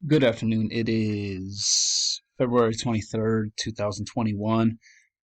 Good afternoon. It is February 23rd, 2021,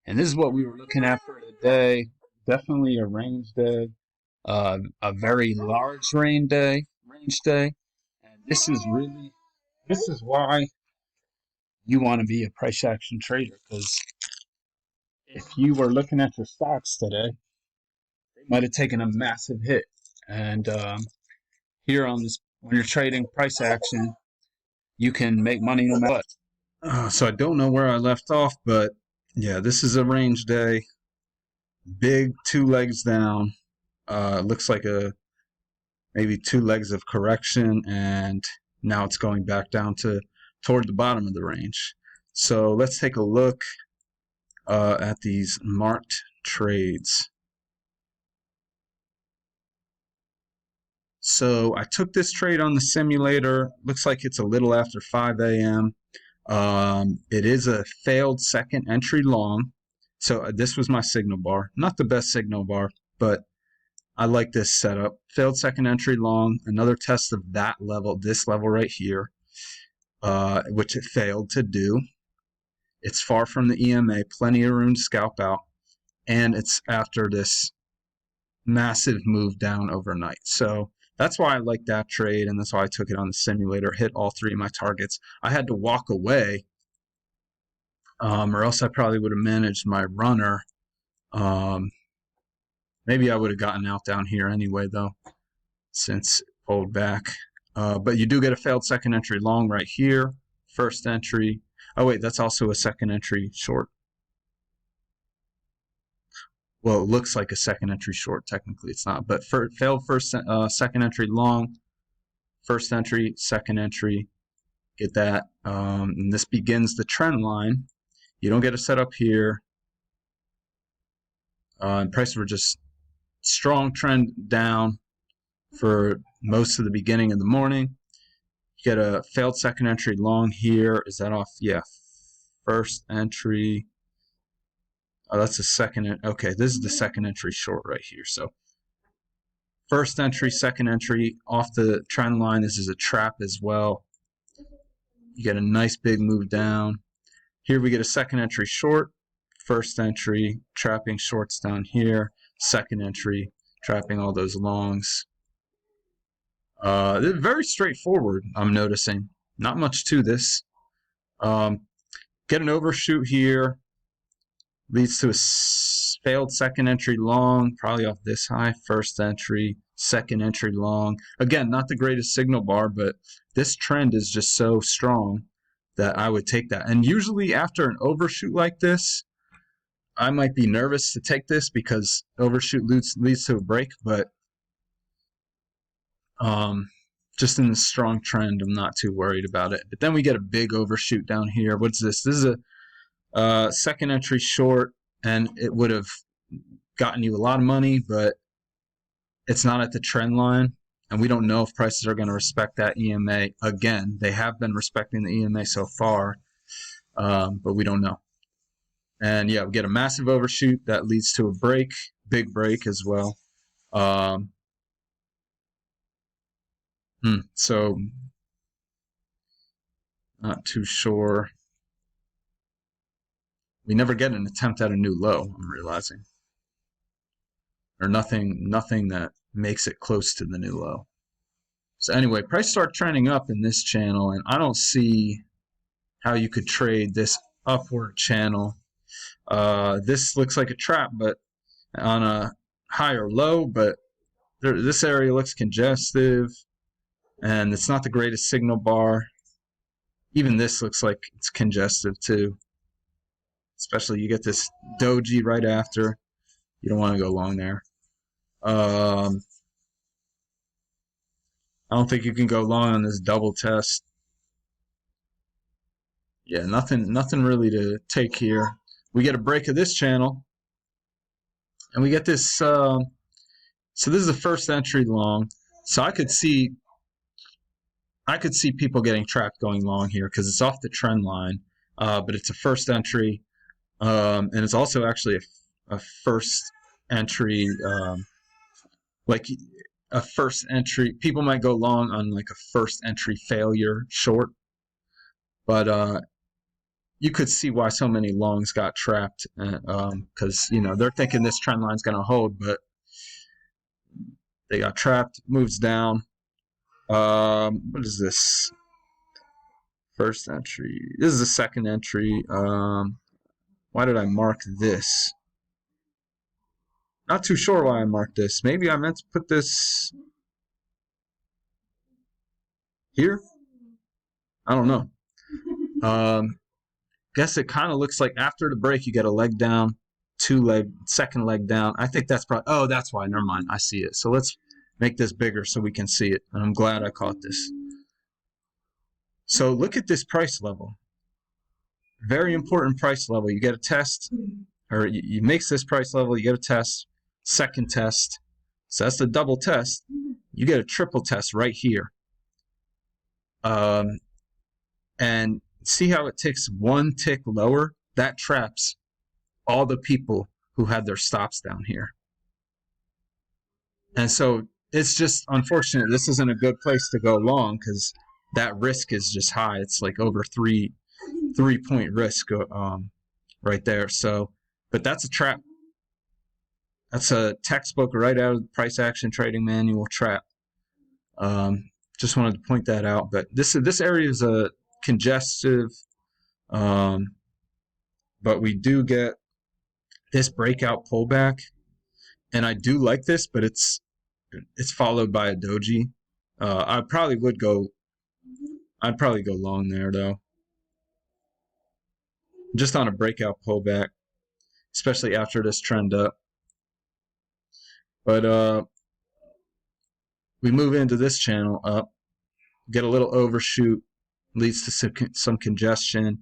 and this is what we were looking at for today. Definitely a range day, a very large range day, and this is why you want to be a price action trader, because if you were looking at your stocks today, they might have taken a massive hit, and here on this, when you're trading price action, you can make money no matter what. So I don't know where I left off, but yeah, this is a range day. Big two legs down. Looks like maybe two legs of correction, and now it's going back down to toward the bottom of the range. So let's take a look at these marked trades. So I took this trade on the simulator. Looks like it's a little after 5 a.m. It is a failed second entry long. So this was my signal bar. Not the best signal bar, but I like this setup. Failed second entry long, another test of that level, this level right here, which it failed to do. It's far from the EMA, plenty of room to scalp out, and it's after this massive move down overnight. So that's why I like that trade, and that's why I took it on the simulator, hit all three of my targets. I had to walk away, or else I probably would have managed my runner. Maybe I would have gotten out down here anyway, though, since it pulled back. But you do get a failed second entry long right here. First entry. Oh, wait, that's also a second entry short. Well, it looks like a second entry short. Technically, it's not. But failed second entry long. First entry, second entry. Get that. And this begins the trend line. You don't get a setup here. And prices were just strong trend down for most of the beginning of the morning. You get a failed second entry long here. Is that off? Yeah. First entry. Oh, that's the second. Okay, this is the second entry short right here. So first entry, second entry off the trend line. This is a trap as well. You get a nice big move down. Here we get a second entry short. First entry, trapping shorts down here. Second entry, trapping all those longs. Very straightforward, I'm noticing. Not much to this. Get an overshoot here. Leads to a failed second entry long, probably off this high. First entry, second entry long. Again, not the greatest signal bar, but this trend is just so strong that I would take that. And usually after an overshoot like this, I might be nervous to take this because overshoot leads to a break, but just in the strong trend, I'm not too worried about it. But then we get a big overshoot down here. What's this? This is a second entry short, and it would have gotten you a lot of money, but it's not at the trend line, and we don't know if prices are going to respect that EMA. Again, they have been respecting the EMA so far, but we don't know. And yeah, we get a massive overshoot that leads to a break, big break as well. So not too sure. We never get an attempt at a new low, I'm realizing. Or nothing that makes it close to the new low. So anyway, price start trending up in this channel, and I don't see how you could trade this upward channel. This looks like a trap, but on a higher low, but this area looks congestive, and it's not the greatest signal bar. Even this looks like it's congestive too. Especially you get this doji right after. You don't want to go long there. I don't think you can go long on this double test. Yeah, nothing really to take here. We get a break of this channel, and we get this. So this is the first entry long. So I could see people getting trapped going long here because it's off the trend line, but it's a first entry, and it's also actually a first entry, like a first entry. People might go long on like a first entry failure short, but you could see why so many longs got trapped, because they're thinking this trend line's going to hold, but they got trapped. Moves down. What is this? First entry. This is the second entry. Why did I mark this? Not too sure why I marked this. Maybe I meant to put this here. I don't know. Guess it kind of looks like after the break you get a leg down, second leg down. I think that's probably, oh, that's why. Never mind. I see it. So let's make this bigger so we can see it. And I'm glad I caught this. So look at this price level. Very important price level. You get a test, or you mix this price level, you get a test, second test. So that's the double test. You get a triple test right here. And see how it ticks one tick lower? That traps all the people who had their stops down here. And so it's just unfortunate. This isn't a good place to go long because that risk is just high. It's like over 3-point risk right there. So, but that's a trap. That's a textbook right out of the price action trading manual trap. Just wanted to point that out. But this area is a congestive, but we do get this breakout pullback, and I do like this, but it's followed by a doji. I'd probably go long there though, just on a breakout pullback, especially after this trend up. But we move into this channel up, get a little overshoot, leads to some congestion.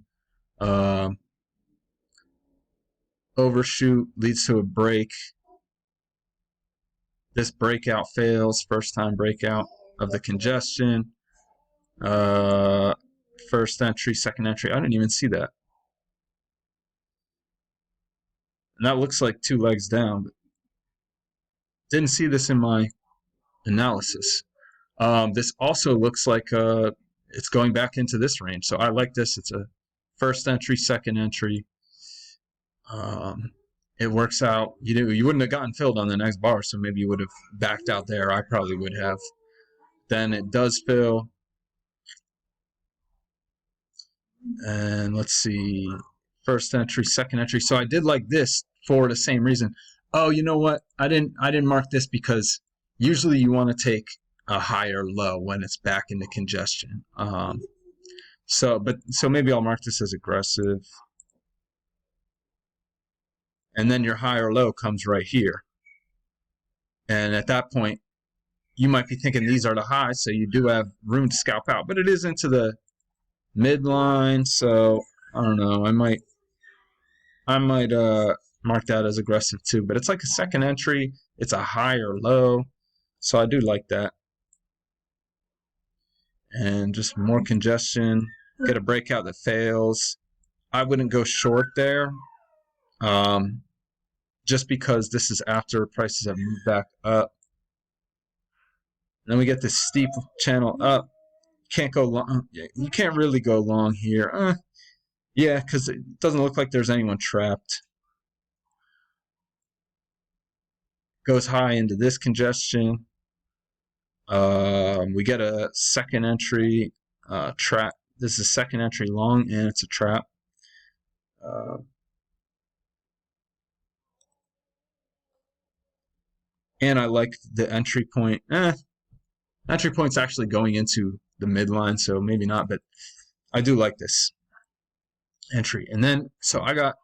Overshoot leads to a break. This breakout fails, first time breakout of the congestion. First entry, second entry. I didn't even see that. And that looks like 2 legs down, but didn't see this in my analysis. This also looks like it's going back into this range. So I like this. It's a first entry, second entry. It works out. You wouldn't have gotten filled on the next bar, so maybe you would have backed out there. I probably would have. Then it does fill. And let's see. First entry, second entry. So I did like this for the same reason. Oh, you know what? I didn't mark this because usually you want to take a higher low when it's back into congestion. So maybe I'll mark this as aggressive. And then your higher low comes right here. And at that point, you might be thinking these are the highs, so you do have room to scalp out. But it is into the midline, so I don't know. I might mark that as aggressive too. But it's like a second entry. It's a higher low, so I do like that. And just more congestion. Get a breakout that fails. I wouldn't go short there. Just because this is after prices have moved back up. And then we get this steep channel up. Can't go long. You can't really go long here. Yeah, because it doesn't look like there's anyone trapped. Goes high into this congestion. We get a second entry trap. This is second entry long, and it's a trap. And I like the entry point. Entry point's actually going into the midline, so maybe not, but I do like this entry. And then, so I got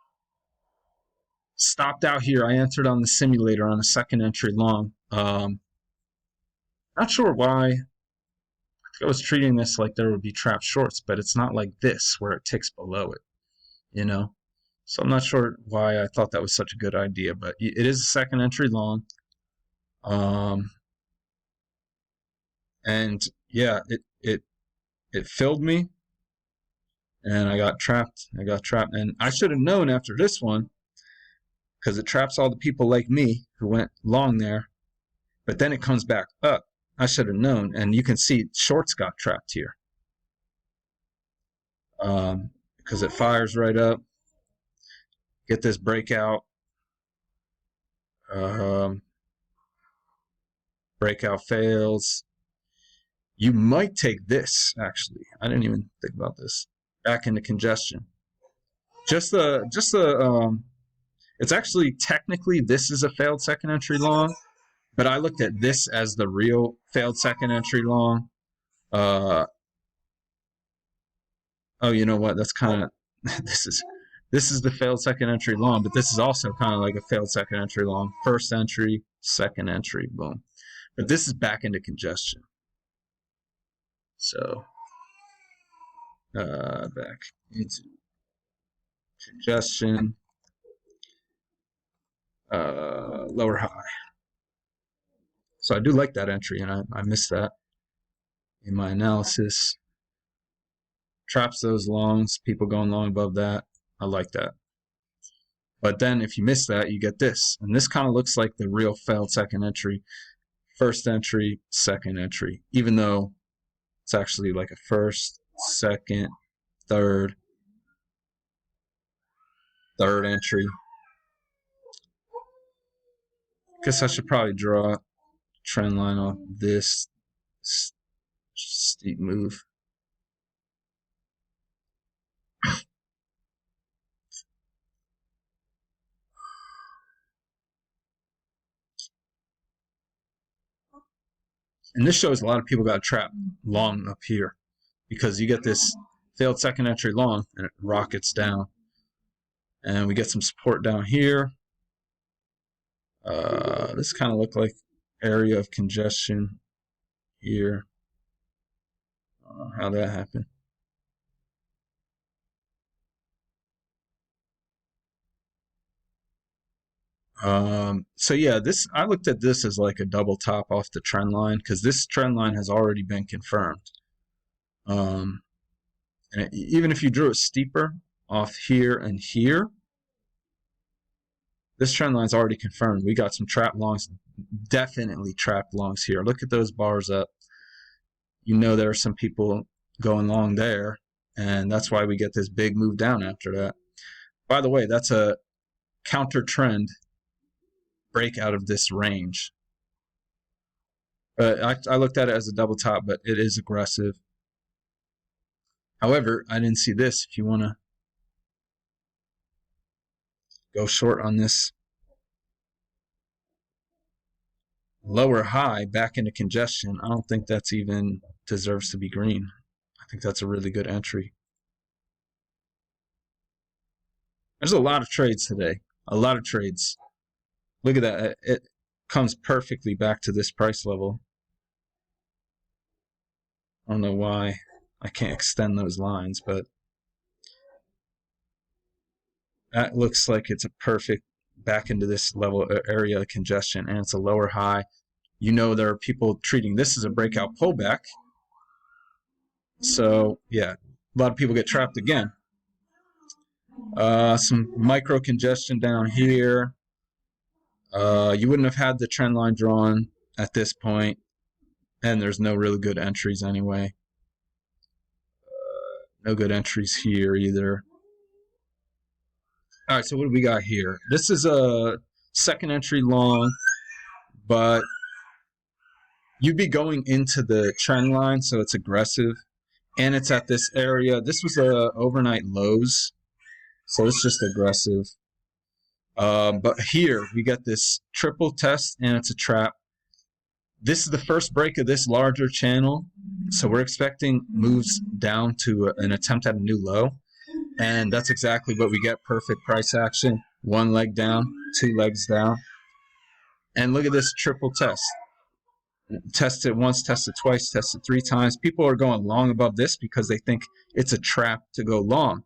stopped out here. I entered on the simulator on a second entry long. Not sure why. I think I was treating this like there would be trapped shorts, but it's not like this where it ticks below it, So I'm not sure why I thought that was such a good idea, but it is a second entry long. And yeah, it filled me, and I got trapped. And I should have known after this one, because it traps all the people like me who went long there. But then it comes back up. I should have known, and you can see shorts got trapped here. because it fires right up. Get this breakout. Breakout fails. You might take this, actually. I didn't even think about this. Back into congestion. Just the it's actually technically this is a failed second entry long, but I looked at this as the real failed second entry long. Oh, you know what? That's kind of this is the failed second entry long, but this is also kind of like a failed second entry long. First entry, second entry, boom. But this is back into congestion. So back into congestion, lower high. So I do like that entry, and I missed that in my analysis. Traps those longs, people going long above that. I like that. But then if you miss that, you get this. And this kind of looks like the real failed second entry. First entry, second entry. Even though it's actually like a first, second, third entry. Guess I should probably draw a trend line off this steep move. And this shows a lot of people got trapped long up here because you get this failed second entry long and it rockets down. And we get some support down here. This kind of looked like area of congestion here. I don't know how that happened. So yeah, I looked at this as like a double top off the trend line because this trend line has already been confirmed. And even if you drew it steeper off here and here, this trend line is already confirmed. We got some trap longs, definitely trapped longs here. Look at those bars up. You know there are some people going long there, and that's why we get this big move down after that. By the way, that's a counter trend break out of this range. But I looked at it as a double top, but it is aggressive. However, I didn't see this. If you want to go short on this lower high back into congestion, I don't think that's even deserves to be green. I think that's a really good entry. There's a lot of trades today. A lot of trades. Look at that. It comes perfectly back to this price level. I don't know why I can't extend those lines, but that looks like it's a perfect back into this level area of congestion, and it's a lower high. You know there are people treating this as a breakout pullback. So, yeah, a lot of people get trapped again. Some micro congestion down here. You wouldn't have had the trend line drawn at this point, and there's no really good entries anyway. No good entries here either. All right, so what do we got here? This is a second entry long, but you'd be going into the trend line, so it's aggressive, and it's at this area. This was a overnight lows, so it's just aggressive. But here we get this triple test, and it's a trap. This is the first break of this larger channel, so we're expecting moves down to an attempt at a new low, and that's exactly what we get. Perfect price action. One leg down, two legs down. And look at this triple test. Test it once, test it twice, test it three times. People are going long above this because they think it's a trap to go long,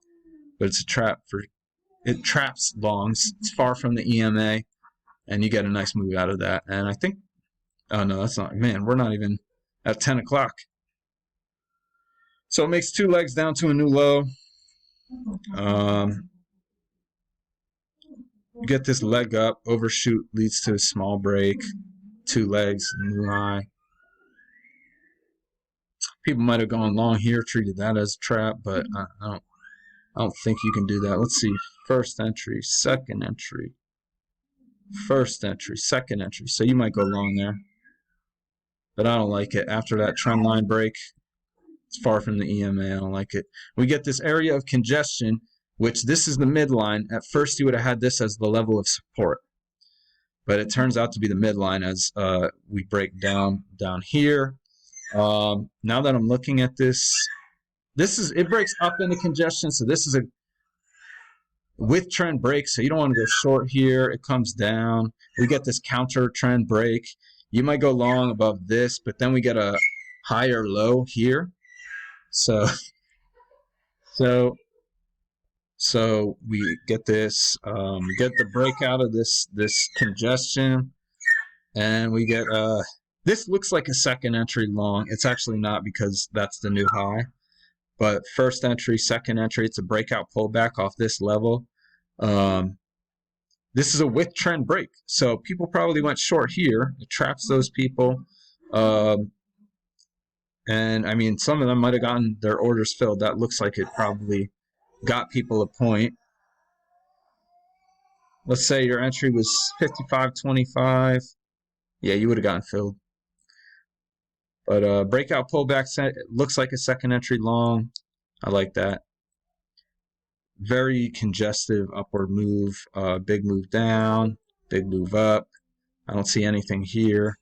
but it's a trap it traps longs. It's far from the EMA, and you get a nice move out of that. And I think, oh no, that's not, man, we're not even at 10 o'clock. So it makes two legs down to a new low. You get this leg up, overshoot leads to a small break, two legs, new high. People might have gone long here, treated that as a trap, but I don't think you can do that. Let's see. First entry, second entry, first entry, second entry. So you might go long there, but I don't like it. After that trend line break, it's far from the EMA. I don't like it. We get this area of congestion, which this is the midline. At first, you would have had this as the level of support, but it turns out to be the midline as we break down here. Now that I'm looking at this, it breaks up into congestion. So this is a with trend break. So you don't want to go short here. It comes down. We get this counter trend break. You might go long above this, but then we get a higher low here. So we get this. We get the breakout of this congestion, and we get this looks like a second entry long. It's actually not because that's the new high. But first entry, second entry, it's a breakout pullback off this level. This is a with trend break. So people probably went short here. It traps those people. And I mean, some of them might have gotten their orders filled. That looks like it probably got people a point. Let's say your entry was 55.25. Yeah, you would have gotten filled. But breakout pullback set, it looks like a second entry long. I like that. Very congestive upward move. Big move down, big move up. I don't see anything here.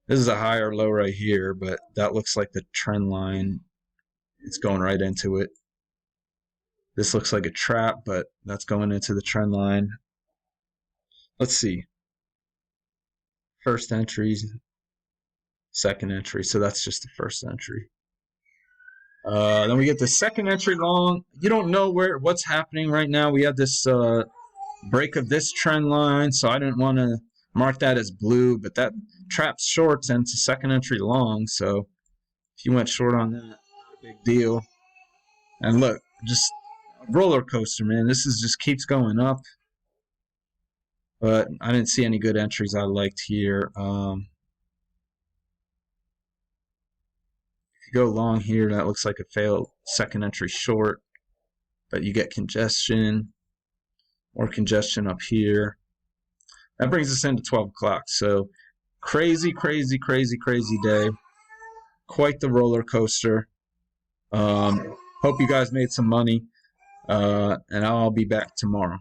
This is a higher low right here, but that looks like the trend line. It's going right into it. This looks like a trap, but that's going into the trend line. Let's see. First entries, second entry. So that's just the first entry. Then we get the second entry long. You don't know what's happening right now. We had this break of this trend line, so I didn't want to mark that as blue, but that traps shorts and it's a second entry long. So if you went short on that, not a big deal. And look, just a roller coaster, man. This is just keeps going up. But I didn't see any good entries I liked here. Go long here, that looks like a failed second entry short, but you get congestion or congestion up here. That brings us into 12 o'clock. So crazy day. Quite the roller coaster. Hope you guys made some money, and I'll be back tomorrow.